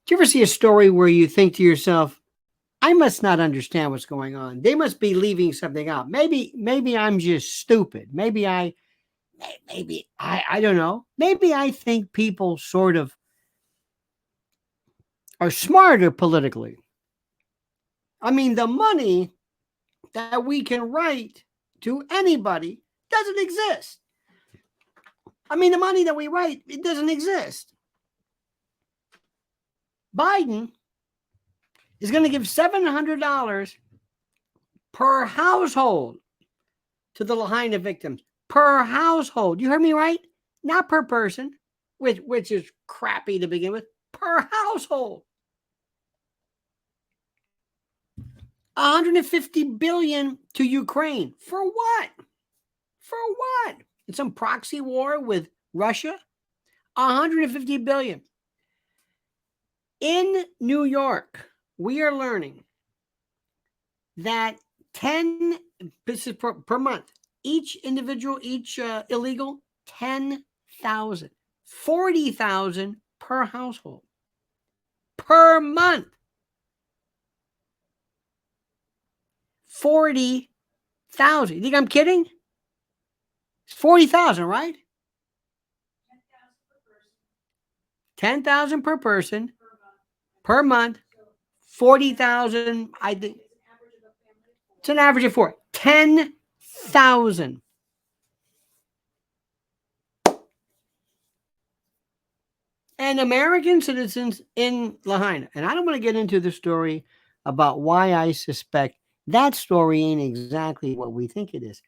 Do you ever see a story where you think to yourself, I must not understand what's going on. They must be leaving something out. Maybe I'm just stupid. Maybe I don't know. Maybe I think people sort of are smarter politically. I mean, the money that we can write to anybody doesn't exist. I mean, the money that we write, it doesn't exist. Biden is going to give $700 per household to the Lahaina victims. Per household. You heard me right? Not per person, which is crappy to begin with. Per household. $150 billion to Ukraine. For what? For what? In some proxy war with Russia? $150 billion. In New York, we are learning that 10 this is per month. Each individual, each illegal, 10,000, 40,000 per household per month. 40,000. You think I'm kidding? 40,000, right? 10,000 per person per month. 40,000. I think it's an average of 4. 10,000. And American citizens in Lahaina. And I don't want to get into the story about why I suspect that story ain't exactly what we think it is.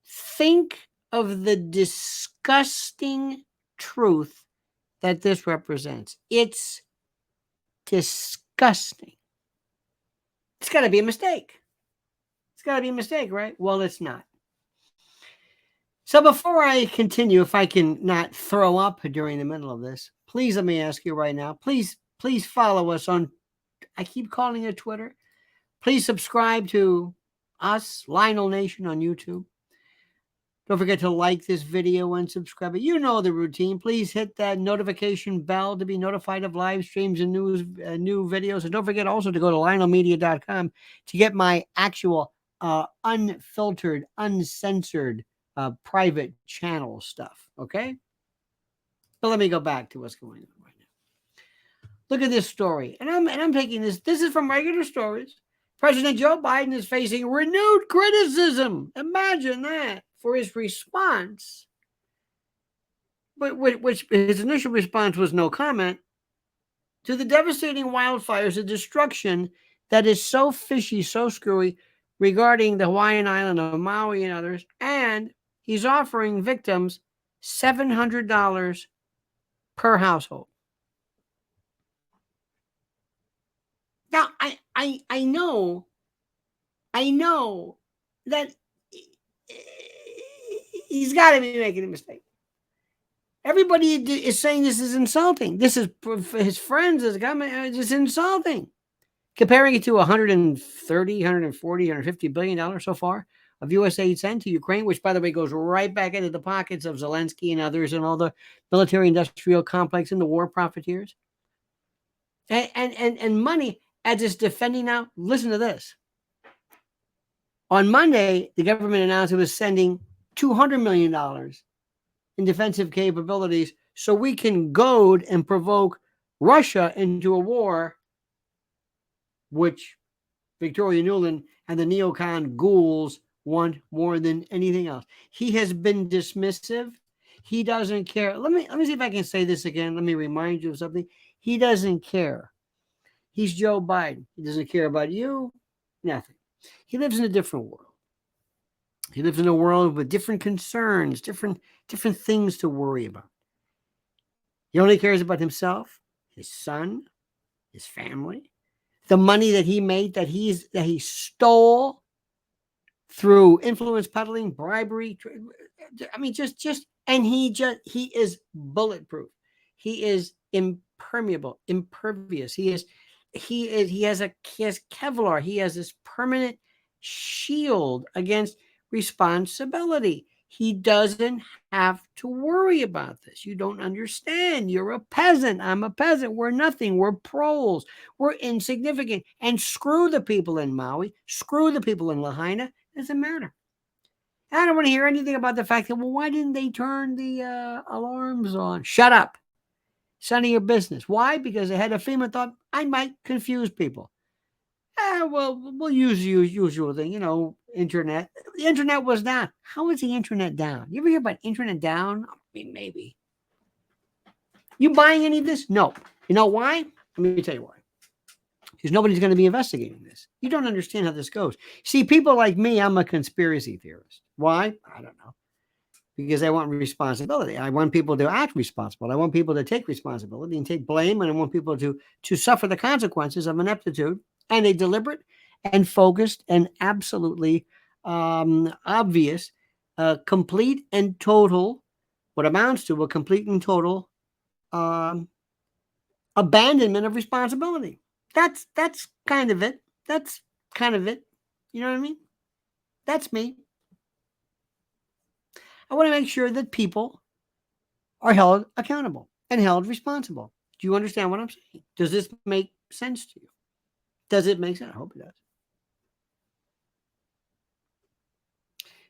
Think of the disgusting truth that this represents. It's disgusting. It's got to be a mistake. It's got to be a mistake, right? Well, it's not. So before I continue, if I can not throw up during the middle of this, please let me ask you right now. Please follow us on, I keep calling it Twitter. Please subscribe to us, Lionel Nation, on YouTube. Don't forget to like this video and subscribe. You know the routine. Please hit that notification bell to be notified of live streams and new videos. And don't forget also to go to lionelmedia.com to get my actual unfiltered, uncensored, private channel stuff. Okay? But let me go back to what's going on right now. Look at this story. And I'm taking this. This is from Regular Stories. President Joe Biden is facing renewed criticism. Imagine that. For his response, but which his initial response was no comment, to the devastating wildfires and destruction that is so fishy, so screwy regarding the Hawaiian island of Maui and others. And he's offering victims $700 per household. Now, I know that he's got to be making a mistake. Everybody is saying this is insulting. This is his friends, his government. It's insulting. Comparing it to 130, 140, 150 billion dollars so far of U.S. aid sent to Ukraine, which, by the way, goes right back into the pockets of Zelensky and others and all the military-industrial complex and the war profiteers. And money as it's defending now. Listen to this. On Monday, the government announced it was sending $200 million in defensive capabilities so we can goad and provoke Russia into a war which Victoria Nuland and the neocon ghouls want more than anything else. He has been dismissive. He doesn't care. Let me see if I can say this again. Let me remind you of something. He doesn't care. He's Joe Biden. He doesn't care about you. Nothing. He lives in a different world. He lives in a world with different concerns, different things to worry about. He only cares about himself, his son, his family, the money that he made, that he stole through influence peddling, bribery. I mean, and he is bulletproof. He is impermeable, impervious. He has Kevlar. He has this permanent shield against responsibility. He doesn't have to worry about this. You don't understand. You're a peasant. I'm a peasant. We're nothing. We're proles. We're insignificant. And screw the people in Maui. Screw the people in Lahaina. Doesn't matter. I don't want to hear anything about the fact that, well, why didn't they turn the alarms on? Shut up. It's none of your business. Why? Because the head of FEMA thought I might confuse people. Well, we'll use the usual thing, internet. The internet was down. How is the internet down? You ever hear about internet down? I mean, maybe. You buying any of this? No. You know why? Let me tell you why. Because nobody's going to be investigating this. You don't understand how this goes. See, people like me, I'm a conspiracy theorist. Why? I don't know. Because I want responsibility. I want people to act responsible. I want people to take responsibility and take blame, and I want people to suffer the consequences of ineptitude and a deliberate and focused and absolutely obvious, complete and total, what amounts to a complete and total abandonment of responsibility. That's kind of it. That's kind of it. You know what I mean? That's me. I want to make sure that people are held accountable and held responsible. Do you understand what I'm saying? Does this make sense to you? Does it make sense? I hope it does.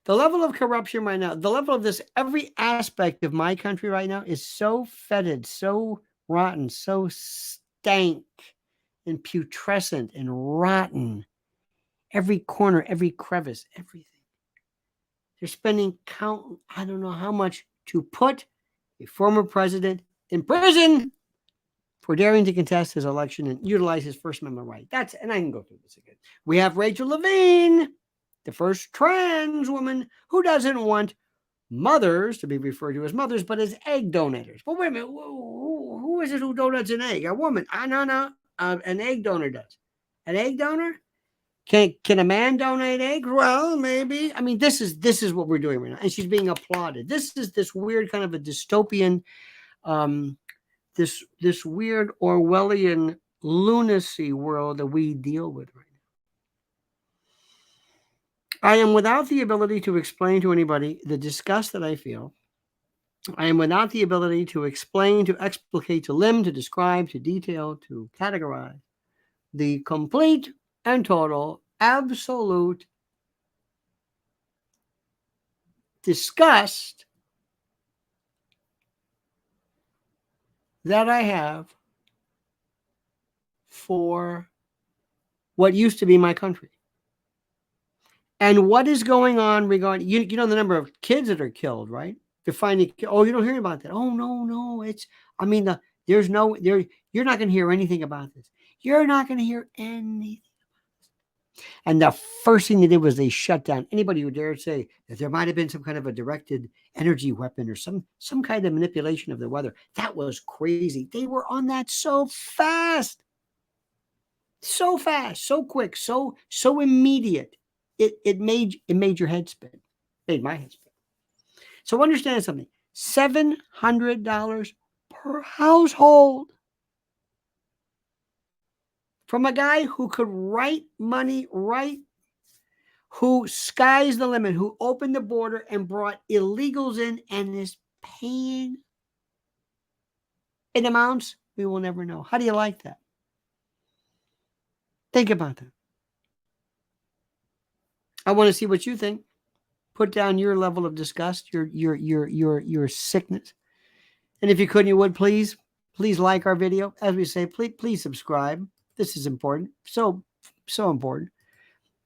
The level of corruption right now, the level of this, every aspect of my country right now is so fetid, so rotten, so stank and putrescent and rotten. Every corner, every crevice, everything. They're spending I don't know how much to put a former president in prison for daring to contest his election and utilize his First Amendment right. And I can go through this again. We have Rachel Levine, the first trans woman who doesn't want mothers to be referred to as mothers, but as egg donators. Well, wait a minute. Who is it who donates an egg? A woman. No. An egg donor does. An egg donor? Can a man donate eggs? Well, maybe. I mean, this is what we're doing right now, and she's being applauded. This is this weird kind of a dystopian, this weird Orwellian lunacy world that we deal with right now. I am without the ability to explain to anybody the disgust that I feel. I am without the ability to explain, to explicate, to limn, to describe, to detail, to categorize the complete and total, absolute disgust that I have for what used to be my country. And what is going on regarding, you know, the number of kids that are killed, right? They're finding, oh, you don't hear about that. Oh, no. You're not going to hear anything about this. You're not going to hear anything. And the first thing they did was they shut down anybody who dared say that there might have been some kind of a directed energy weapon or some kind of manipulation of the weather. That was crazy. They were on that so fast, so quick, so immediate. It made your head spin. Made my head spin. So understand something. $700 per household. From a guy who could write money, who sky's the limit, who opened the border and brought illegals in and is paying in amounts we will never know. How do you like that? Think about that. I want to see what you think. Put down your level of disgust, your sickness. And if you could, you would please like our video. As we say, please subscribe. This is important. So important.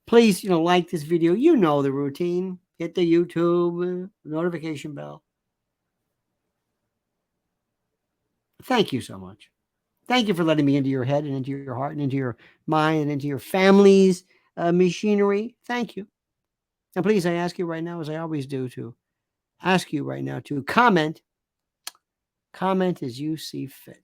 Please, like this video. You know the routine. Hit the YouTube notification bell. Thank you so much. Thank you for letting me into your head and into your heart and into your mind and into your family's machinery. Thank you. And please, I ask you right now, as I always do, to ask you right now to comment as you see fit.